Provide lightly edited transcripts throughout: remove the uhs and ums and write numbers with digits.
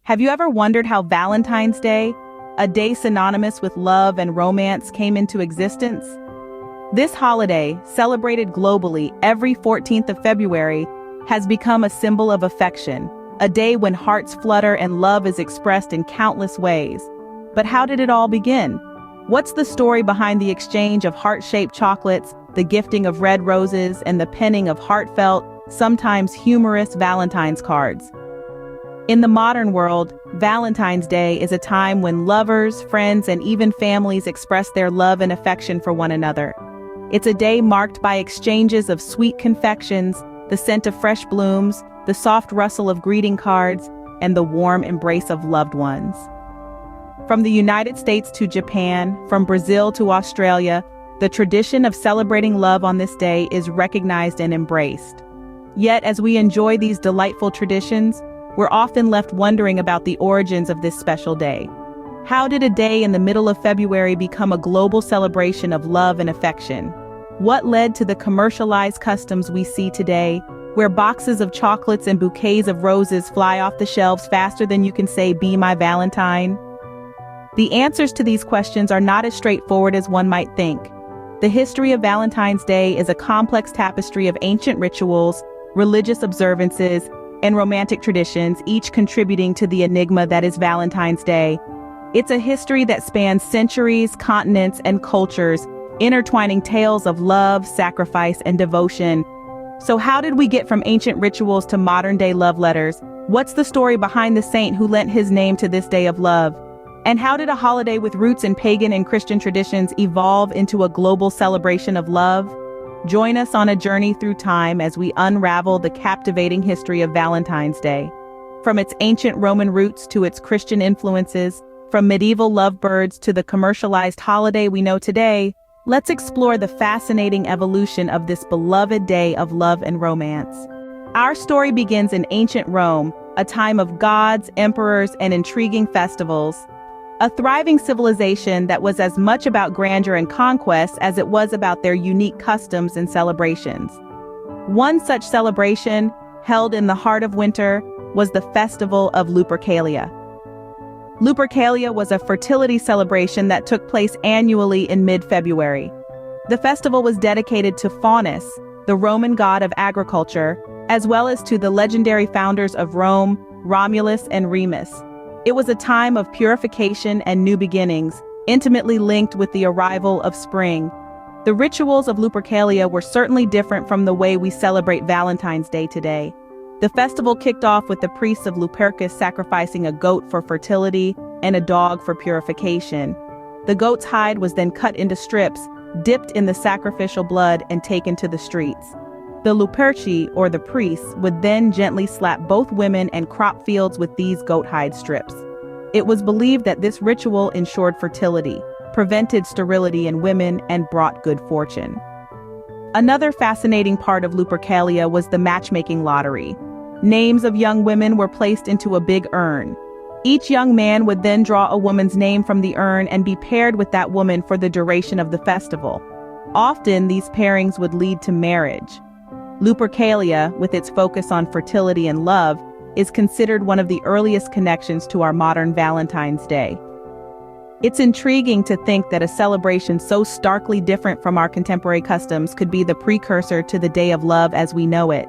Have you ever wondered how Valentine's Day, a day synonymous with love and romance, came into existence? This holiday, celebrated globally every 14th of February, has become a symbol of affection, a day when hearts flutter and love is expressed in countless ways. But how did it all begin? What's the story behind the exchange of heart-shaped chocolates, the gifting of red roses, and the penning of heartfelt, sometimes humorous Valentine's cards? In the modern world, Valentine's Day is a time when lovers, friends, and even families express their love and affection for one another. It's a day marked by exchanges of sweet confections, the scent of fresh blooms, the soft rustle of greeting cards, and the warm embrace of loved ones. From the United States to Japan, from Brazil to Australia, the tradition of celebrating love on this day is recognized and embraced. Yet, as we enjoy these delightful traditions, we're often left wondering about the origins of this special day. How did a day in the middle of February become a global celebration of love and affection? What led to the commercialized customs we see today, where boxes of chocolates and bouquets of roses fly off the shelves faster than you can say, "Be my Valentine"? The answers to these questions are not as straightforward as one might think. The history of Valentine's Day is a complex tapestry of ancient rituals, religious observances, and romantic traditions, each contributing to the enigma that is Valentine's Day. It's a history that spans centuries, continents, and cultures, intertwining tales of love, sacrifice, and devotion. So how did we get from ancient rituals to modern-day love letters? What's the story behind the saint who lent his name to this day of love? And how did a holiday with roots in pagan and Christian traditions evolve into a global celebration of love? Join us on a journey through time as we unravel the captivating history of Valentine's Day. From its ancient Roman roots to its Christian influences, from medieval lovebirds to the commercialized holiday we know today, let's explore the fascinating evolution of this beloved day of love and romance. Our story begins in ancient Rome, a time of gods, emperors, and intriguing festivals. A thriving civilization that was as much about grandeur and conquest as it was about their unique customs and celebrations. One such celebration, held in the heart of winter, was the festival of Lupercalia. Lupercalia was a fertility celebration that took place annually in mid-February. The festival was dedicated to Faunus, the Roman god of agriculture, as well as to the legendary founders of Rome, Romulus and Remus. It was a time of purification and new beginnings, intimately linked with the arrival of spring. The rituals of Lupercalia were certainly different from the way we celebrate Valentine's Day today. The festival kicked off with the priests of Lupercus sacrificing a goat for fertility and a dog for purification. The goat's hide was then cut into strips, dipped in the sacrificial blood, and taken to the streets. The Luperci, or the priests, would then gently slap both women and crop fields with these goat hide strips. It was believed that this ritual ensured fertility, prevented sterility in women, and brought good fortune. Another fascinating part of Lupercalia was the matchmaking lottery. Names of young women were placed into a big urn. Each young man would then draw a woman's name from the urn and be paired with that woman for the duration of the festival. Often, these pairings would lead to marriage. Lupercalia, with its focus on fertility and love, is considered one of the earliest connections to our modern Valentine's Day. It's intriguing to think that a celebration so starkly different from our contemporary customs could be the precursor to the Day of Love as we know it.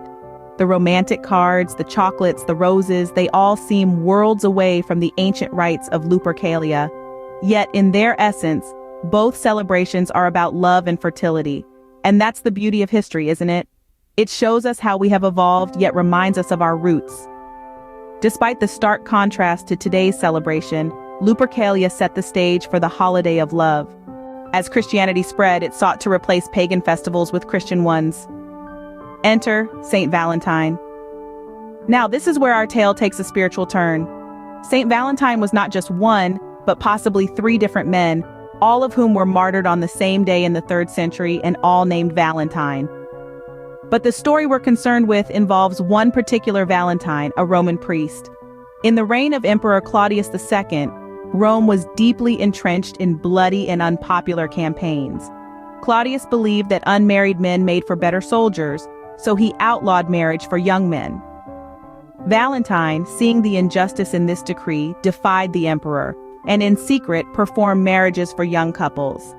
The romantic cards, the chocolates, the roses, they all seem worlds away from the ancient rites of Lupercalia. Yet, in their essence, both celebrations are about love and fertility. And that's the beauty of history, isn't it? It shows us how we have evolved, yet reminds us of our roots. Despite the stark contrast to today's celebration, Lupercalia set the stage for the holiday of love. As Christianity spread, it sought to replace pagan festivals with Christian ones. Enter Saint Valentine. Now, this is where our tale takes a spiritual turn. Saint Valentine was not just one, but possibly three different men, all of whom were martyred on the same day in the 3rd century and all named Valentine. But the story we're concerned with involves one particular Valentine, a Roman priest. In the reign of Emperor Claudius II, Rome was deeply entrenched in bloody and unpopular campaigns. Claudius believed that unmarried men made for better soldiers, so he outlawed marriage for young men. Valentine, seeing the injustice in this decree, defied the emperor, and in secret performed marriages for young couples.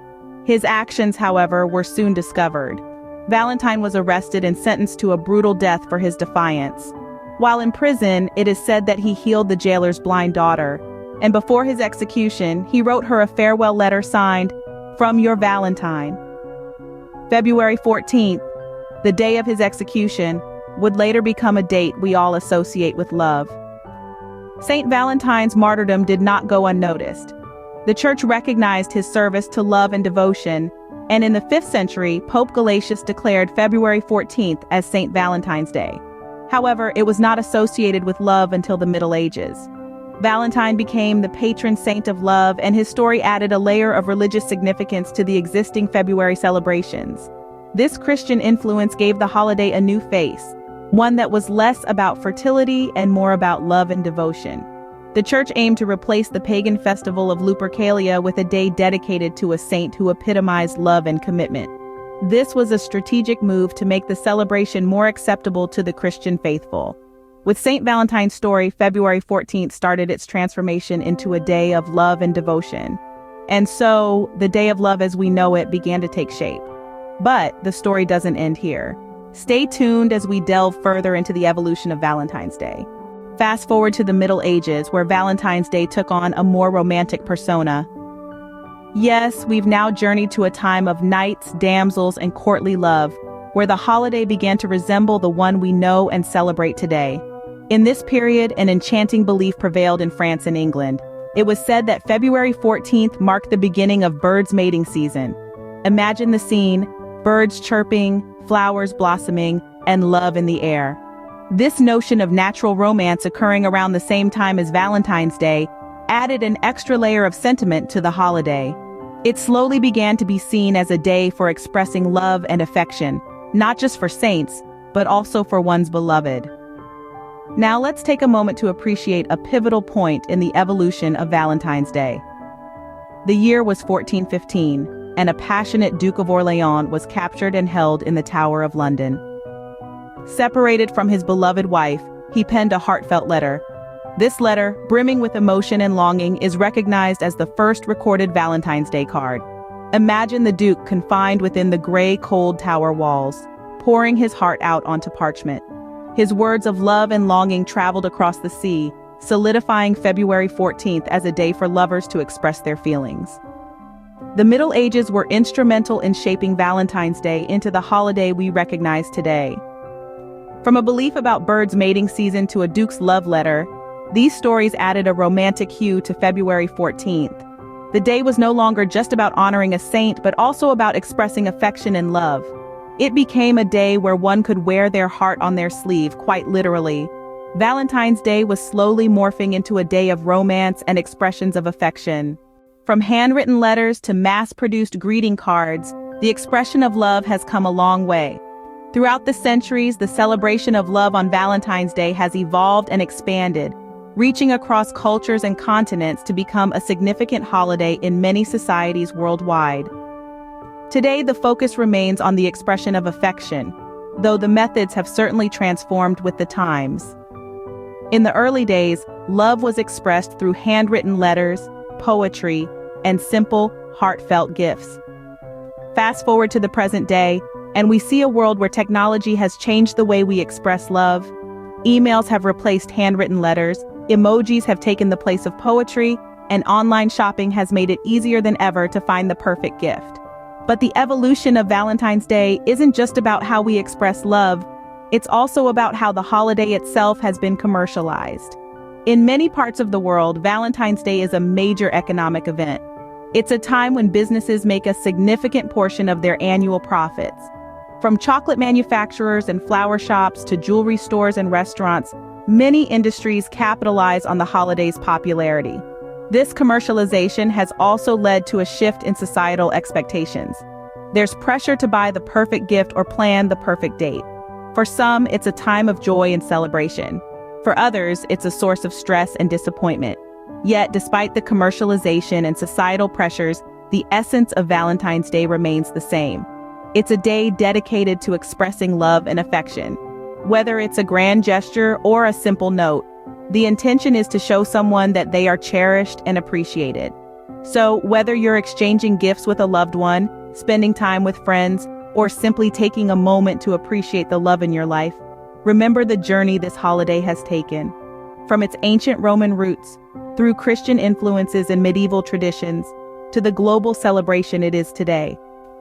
His actions, however, were soon discovered. Valentine was arrested and sentenced to a brutal death for his defiance. While in prison, it is said that he healed the jailer's blind daughter, and before his execution, he wrote her a farewell letter signed, "From your Valentine." February 14th, the day of his execution, would later become a date we all associate with love. Saint Valentine's martyrdom did not go unnoticed. The Church recognized his service to love and devotion, and in the 5th century, Pope Gelasius declared February 14th as Saint Valentine's Day. However, it was not associated with love until the Middle Ages. Valentine became the patron saint of love, and his story added a layer of religious significance to the existing February celebrations. This Christian influence gave the holiday a new face, one that was less about fertility and more about love and devotion. The Church aimed to replace the pagan festival of Lupercalia with a day dedicated to a saint who epitomized love and commitment. This was a strategic move to make the celebration more acceptable to the Christian faithful. With Saint Valentine's story, February 14th started its transformation into a day of love and devotion. And so, the Day of Love as we know it began to take shape. But the story doesn't end here. Stay tuned as we delve further into the evolution of Valentine's Day. Fast forward to the Middle Ages, where Valentine's Day took on a more romantic persona. Yes, we've now journeyed to a time of knights, damsels, and courtly love, where the holiday began to resemble the one we know and celebrate today. In this period, an enchanting belief prevailed in France and England. It was said that February 14th marked the beginning of birds' mating season. Imagine the scene: birds chirping, flowers blossoming, and love in the air. This notion of natural romance occurring around the same time as Valentine's Day added an extra layer of sentiment to the holiday. It slowly began to be seen as a day for expressing love and affection, not just for saints, but also for one's beloved. Now let's take a moment to appreciate a pivotal point in the evolution of Valentine's Day. The year was 1415, and a passionate Duke of Orleans was captured and held in the Tower of London. Separated from his beloved wife, he penned a heartfelt letter. This letter, brimming with emotion and longing, is recognized as the first recorded Valentine's Day card. Imagine the Duke confined within the gray, cold tower walls, pouring his heart out onto parchment. His words of love and longing traveled across the sea, solidifying February 14th as a day for lovers to express their feelings. The Middle Ages were instrumental in shaping Valentine's Day into the holiday we recognize today. From a belief about birds' mating season to a duke's love letter, these stories added a romantic hue to February 14th. The day was no longer just about honoring a saint, but also about expressing affection and love. It became a day where one could wear their heart on their sleeve, quite literally. Valentine's Day was slowly morphing into a day of romance and expressions of affection. From handwritten letters to mass-produced greeting cards, the expression of love has come a long way. Throughout the centuries, the celebration of love on Valentine's Day has evolved and expanded, reaching across cultures and continents to become a significant holiday in many societies worldwide. Today, the focus remains on the expression of affection, though the methods have certainly transformed with the times. In the early days, love was expressed through handwritten letters, poetry, and simple, heartfelt gifts. Fast forward to the present day, and we see a world where technology has changed the way we express love. Emails have replaced handwritten letters, emojis have taken the place of poetry, and online shopping has made it easier than ever to find the perfect gift. But the evolution of Valentine's Day isn't just about how we express love, it's also about how the holiday itself has been commercialized. In many parts of the world, Valentine's Day is a major economic event. It's a time when businesses make a significant portion of their annual profits. From chocolate manufacturers and flower shops to jewelry stores and restaurants, many industries capitalize on the holiday's popularity. This commercialization has also led to a shift in societal expectations. There's pressure to buy the perfect gift or plan the perfect date. For some, it's a time of joy and celebration. For others, it's a source of stress and disappointment. Yet, despite the commercialization and societal pressures, the essence of Valentine's Day remains the same. It's a day dedicated to expressing love and affection. Whether it's a grand gesture or a simple note, the intention is to show someone that they are cherished and appreciated. So, whether you're exchanging gifts with a loved one, spending time with friends, or simply taking a moment to appreciate the love in your life, remember the journey this holiday has taken. From its ancient Roman roots, through Christian influences and medieval traditions, to the global celebration it is today.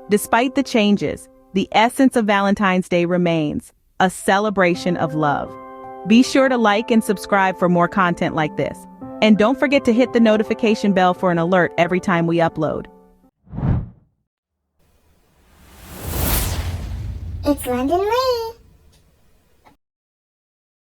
Despite the changes, the essence of Valentine's Day remains a celebration of love. Be sure to like and subscribe for more content like this. And don't forget to hit the notification bell for an alert every time we upload. It's London Lee.